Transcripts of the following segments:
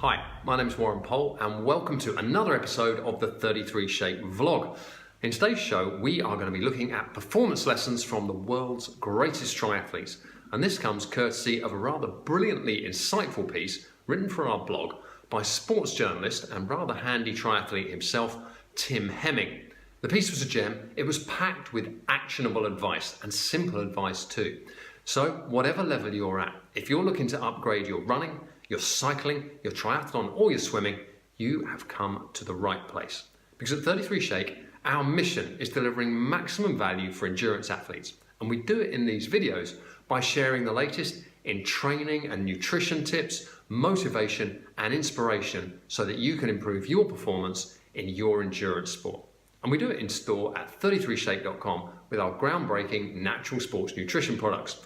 Hi, my name is Warren Pohl and welcome to another episode of the 33 Shape vlog. In today's show, we are going to be looking at performance lessons from the world's greatest triathletes. And this comes courtesy of a rather brilliantly insightful piece written for our blog by sports journalist and rather handy triathlete himself, Tim Hemming. The piece was a gem. It was packed with actionable advice and simple advice too. So whatever level you're at, if you're looking to upgrade your running, your cycling, your triathlon or your swimming, you have come to the right place. Because at 33 Shake, our mission is delivering maximum value for endurance athletes. And we do it in these videos by sharing the latest in training and nutrition tips, motivation and inspiration so that you can improve your performance in your endurance sport. And we do it in store at 33shake.com with our groundbreaking natural sports nutrition products.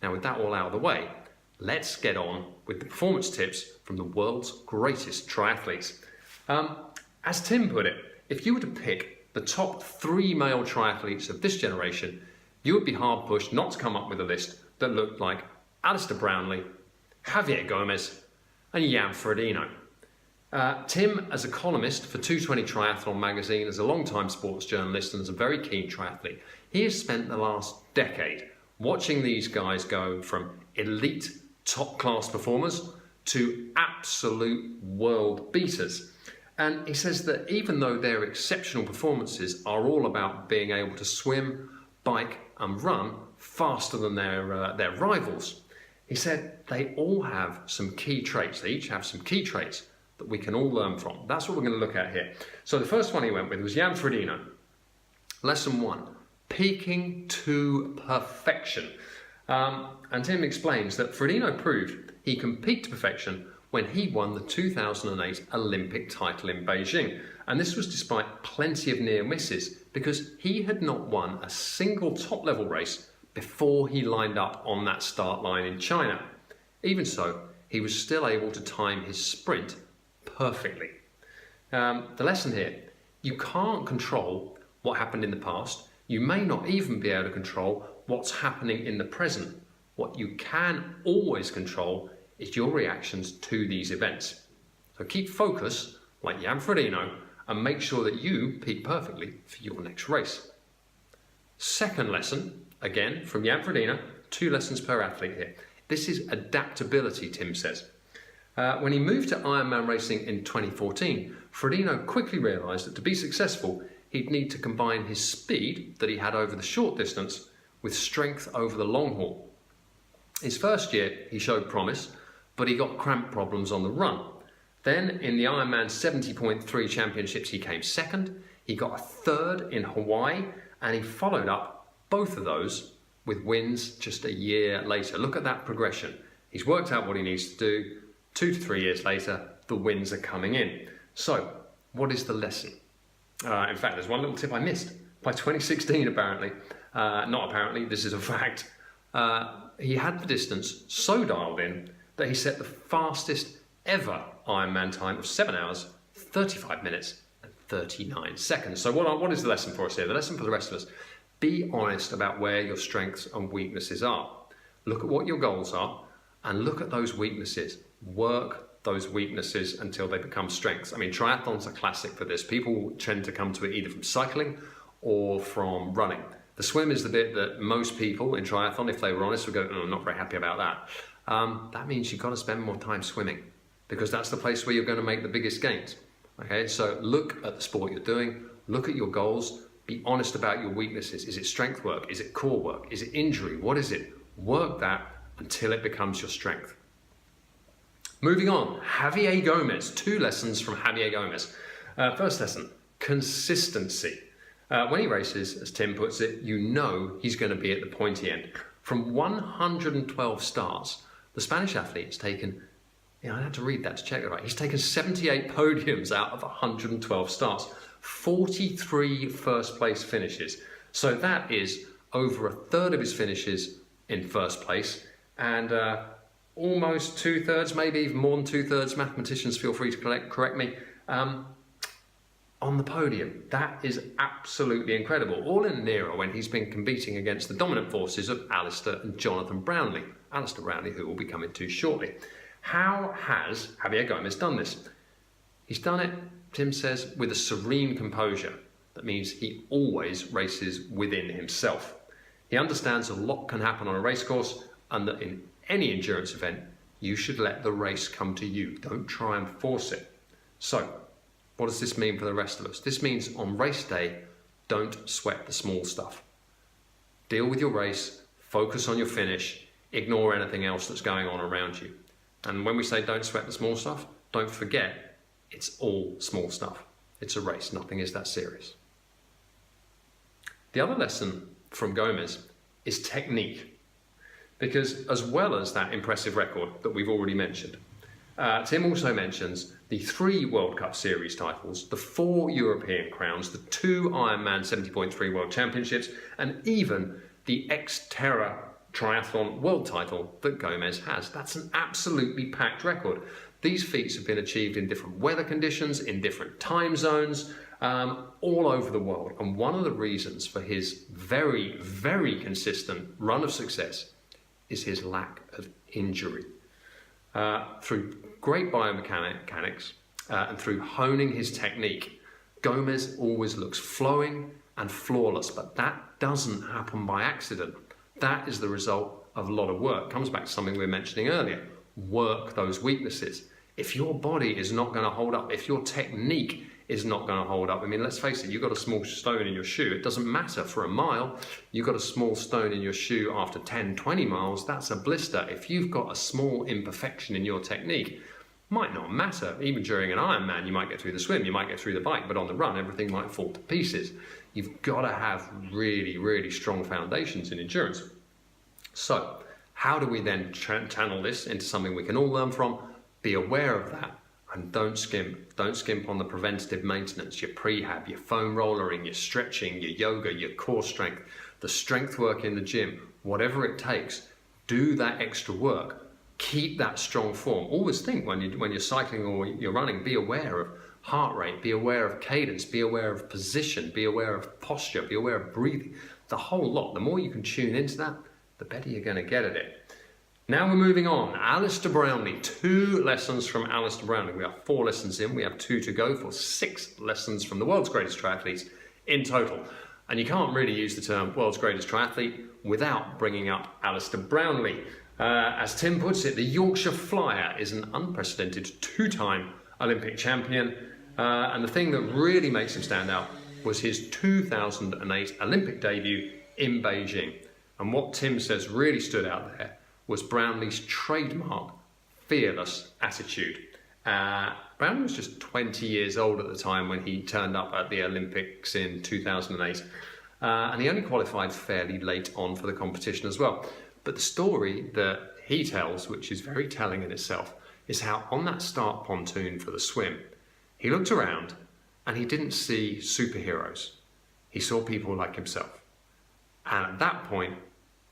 Now with that all out of the way, let's get on with the performance tips from the world's greatest triathletes. As Tim put it, if you were to pick the top 3 male triathletes of this generation, you would be hard pushed not to come up with a list that looked like Alistair Brownlee, Javier Gomez and Jan Frodeno. Tim, as a columnist for 220 Triathlon magazine, as a long-time sports journalist and as a very keen triathlete, he has spent the last decade watching these guys go from elite top-class performers to absolute world beaters. And he says that even though their exceptional performances are all about being able to swim, bike and run faster than their rivals, he said they all have some key traits. They each have some key traits that we can all learn from. That's what we're going to look at here. So the first one he went with was Jan Frodeno. Lesson 1, peaking to perfection. And Tim explains that Frodeno proved he can peak to perfection when he won the 2008 Olympic title in Beijing. And this was despite plenty of near misses because he had not won a single top level race before he lined up on that start line in China. Even so, he was still able to time his sprint perfectly. The lesson here, you can't control what happened in the past. You may not even be able to control what's happening in the present. What you can always control is your reactions to these events. So keep focus like Jan Frodeno and make sure that you peak perfectly for your next race. Second lesson, again from Jan Frodeno, 2 lessons per athlete here. This is adaptability, Tim says. When he moved to Ironman racing in 2014, Frodeno quickly realised that to be successful, he'd need to combine his speed that he had over the short distance with strength over the long haul. His first year, he showed promise, but he got cramp problems on the run. Then in the Ironman 70.3 championships, he came second. He got a third in Hawaii, and he followed up both of those with wins just a year later. Look at that progression. He's worked out what he needs to do. 2 to 3 years later, the wins are coming in. So, what is the lesson? In fact, there's one little tip I missed. By 2016, apparently, not apparently, this is a fact, he had the distance so dialed in that he set the fastest ever Ironman time of 7 hours, 35 minutes and 39 seconds. So what is the lesson for us here? The lesson for the rest of us, be honest about where your strengths and weaknesses are. Look at what your goals are and look at those weaknesses. Work those weaknesses until they become strengths. I mean, triathlon's a classic for this. People tend to come to it either from cycling or from running. The swim is the bit that most people in triathlon, if they were honest, would go, oh, I'm not very happy about that. That means you've got to spend more time swimming because that's the place where you're going to make the biggest gains. Okay, so look at the sport you're doing, look at your goals, be honest about your weaknesses. Is it strength work? Is it core work? Is it injury? What is it? Work that until it becomes your strength. Moving on, Javier Gomez, 2 lessons from Javier Gomez. First lesson, consistency. When he races, as Tim puts it, you know he's going to be at the pointy end. From 112 starts, the Spanish athlete has taken, I had to read that to check it right, he's taken 78 podiums out of 112 starts, 43 first place finishes. So that is over a third of his finishes in first place and almost 2/3, maybe even more than 2/3, mathematicians feel free to correct me, on the podium. That is absolutely incredible. All in an era when he's been competing against the dominant forces of Alistair and Jonathan Brownlee. Alistair Brownlee, who we'll be coming to shortly. How has Javier Gomez done this? He's done it, Tim says, with a serene composure. That means he always races within himself. He understands a lot can happen on a race course, and that in any endurance event, you should let the race come to you. Don't try and force it. So, what does this mean for the rest of us? This means on race day, don't sweat the small stuff. Deal with your race, focus on your finish, ignore anything else that's going on around you. And when we say don't sweat the small stuff, don't forget it's all small stuff. It's a race, nothing is that serious. The other lesson from Gomez is technique. Because as well as that impressive record that we've already mentioned, Tim also mentions the 3 World Cup Series titles, the 4 European crowns, the 2 Ironman 70.3 World Championships, and even the Xterra Triathlon World title that Gomez has. That's an absolutely packed record. These feats have been achieved in different weather conditions, in different time zones, all over the world. And one of the reasons for his very, very consistent run of success is his lack of injury. Through great biomechanics and through honing his technique, Gomez always looks flowing and flawless, but that doesn't happen by accident. That is the result of a lot of work. Comes back to something we were mentioning earlier. Work those weaknesses. If your body is not going to hold up, if your technique is not going to hold up, I mean, let's face it, you've got a small stone in your shoe. It doesn't matter for a mile. You've got a small stone in your shoe after 10, 20 miles, that's a blister. If you've got a small imperfection in your technique, might not matter. Even during an Ironman, you might get through the swim, you might get through the bike, but on the run, everything might fall to pieces. You've got to have really, really strong foundations in endurance. So, how do we then channel this into something we can all learn from? Be aware of that and don't skimp. Don't skimp on the preventative maintenance, your prehab, your foam rollering, your stretching, your yoga, your core strength, the strength work in the gym, whatever it takes. Do that extra work. Keep that strong form. Always think when you're cycling or you're running, be aware of heart rate, be aware of cadence, be aware of position, be aware of posture, be aware of breathing. The whole lot. The more you can tune into that, the better you're going to get at it. Now we're moving on. Alistair Brownlee. 2 lessons from Alistair Brownlee. We are 4 lessons in. We have 2 to go for 6 lessons from the world's greatest triathletes in total. And you can't really use the term world's greatest triathlete without bringing up Alistair Brownlee. As Tim puts it, the Yorkshire Flyer is an unprecedented 2-time Olympic champion. And the thing that really makes him stand out was his 2008 Olympic debut in Beijing. And what Tim says really stood out there was Brownlee's trademark fearless attitude. Brownlee was just 20 years old at the time when he turned up at the Olympics in 2008. And he only qualified fairly late on for the competition as well. But the story that he tells, which is very telling in itself, is how on that start pontoon for the swim, he looked around and he didn't see superheroes. He saw people like himself. And at that point,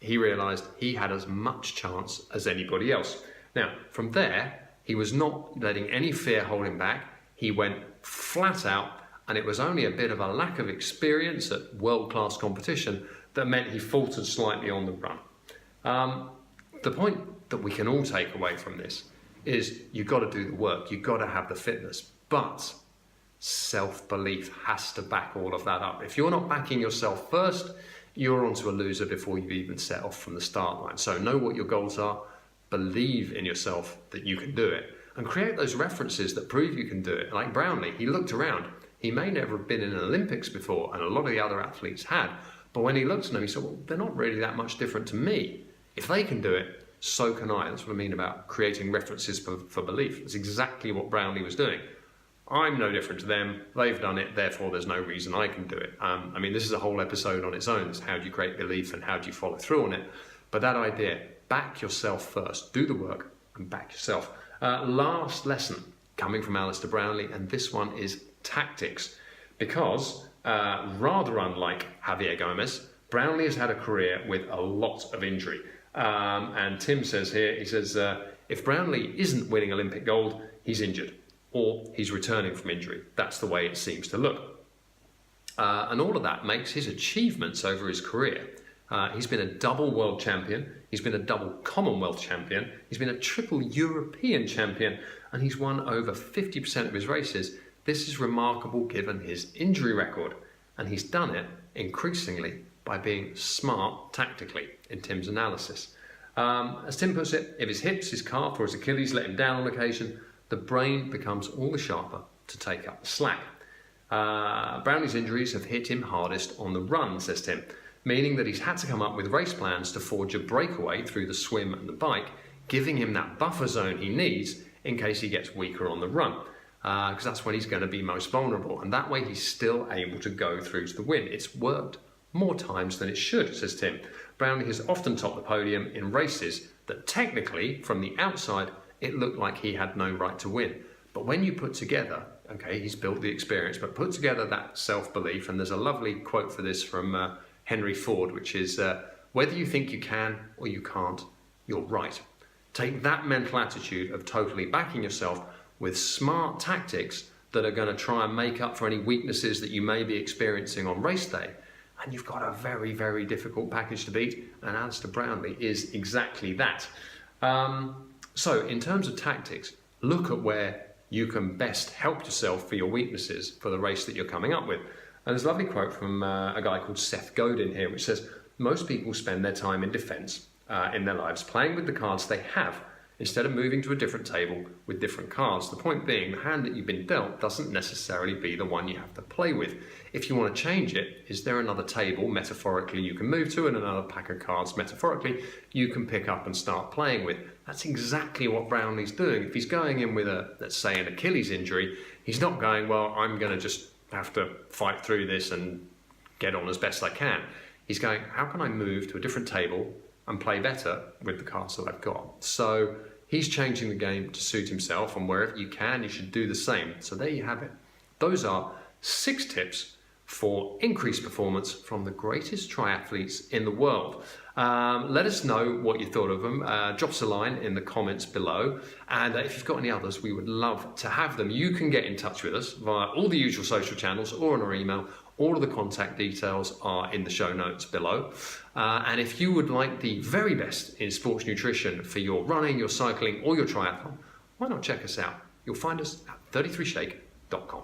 he realised he had as much chance as anybody else. Now, from there, he was not letting any fear hold him back. He went flat out, and it was only a bit of a lack of experience at world-class competition that meant he faltered slightly on the run. The point that we can all take away from this is you've got to do the work, you've got to have the fitness, but self-belief has to back all of that up. If you're not backing yourself first, you're onto a loser before you've even set off from the start line. So know what your goals are, believe in yourself that you can do it, and create those references that prove you can do it. Like Brownlee, he looked around. He may never have been in an Olympics before, and a lot of the other athletes had, but when he looked at them, he said, well, they're not really that much different to me. If they can do it, so can I. That's what I mean about creating references for belief. That's exactly what Brownlee was doing. I'm no different to them, they've done it, therefore there's no reason I can do it. I mean, this is a whole episode on its own. It's how do you create belief and how do you follow through on it. But that idea, back yourself first, do the work and back yourself. Last lesson coming from Alistair Brownlee, and this one is tactics. Because rather unlike Javier Gomez, Brownlee has had a career with a lot of injury. And Tim says here, he says, if Brownlee isn't winning Olympic gold, he's injured. Or he's returning from injury. That's the way it seems to look. And all of that makes his achievements over his career He's been a double world champion, he's been a double Commonwealth champion, he's been a triple European champion, and he's won over 50% of his races. This is remarkable given his injury record, and he's done it increasingly by being smart tactically in Tim's analysis. As Tim puts it, if his hips, his calf or his Achilles let him down on occasion, the brain becomes all the sharper to take up the slack. Brownlee's injuries have hit him hardest on the run, says Tim, meaning that he's had to come up with race plans to forge a breakaway through the swim and the bike, giving him that buffer zone he needs in case he gets weaker on the run, because that's when he's going to be most vulnerable, and that way he's still able to go through to the win. It's worked more times than it should, says Tim. Brownlee has often topped the podium in races that technically, from the outside, it looked like he had no right to win. But when you put together, okay, he's built the experience, but put together that self-belief, and there's a lovely quote for this from Henry Ford, which is, whether you think you can or you can't, you're right. Take that mental attitude of totally backing yourself with smart tactics that are going to try and make up for any weaknesses that you may be experiencing on race day, and you've got a very, very difficult package to beat, and Alistair Brownlee is exactly that. So in terms of tactics, look at where you can best help yourself for your weaknesses for the race that you're coming up with. And there's a lovely quote from a guy called Seth Godin here, which says, most people spend their time in defence in their lives playing with the cards they have instead of moving to a different table with different cards. The point being, the hand that you've been dealt doesn't necessarily be the one you have to play with. If you want to change it, is there another table, metaphorically, you can move to, and another pack of cards, metaphorically, you can pick up and start playing with? That's exactly what Brownlee's doing. If he's going in with let's say, an Achilles injury, he's not going, well, I'm going to just have to fight through this and get on as best I can. He's going, how can I move to a different table and play better with the cards that I've got? So he's changing the game to suit himself, and wherever you can, you should do the same. So there you have it. Those are 6 tips for increased performance from the greatest triathletes in the world. Let us know what you thought of them. Drop us a line in the comments below, and if you've got any others, we would love to have them. You can get in touch with us via all the usual social channels or on our email. All of the contact details are in the show notes below. And if you would like the very best in sports nutrition for your running, your cycling or your triathlon, why not check us out? You'll find us at 33shake.com.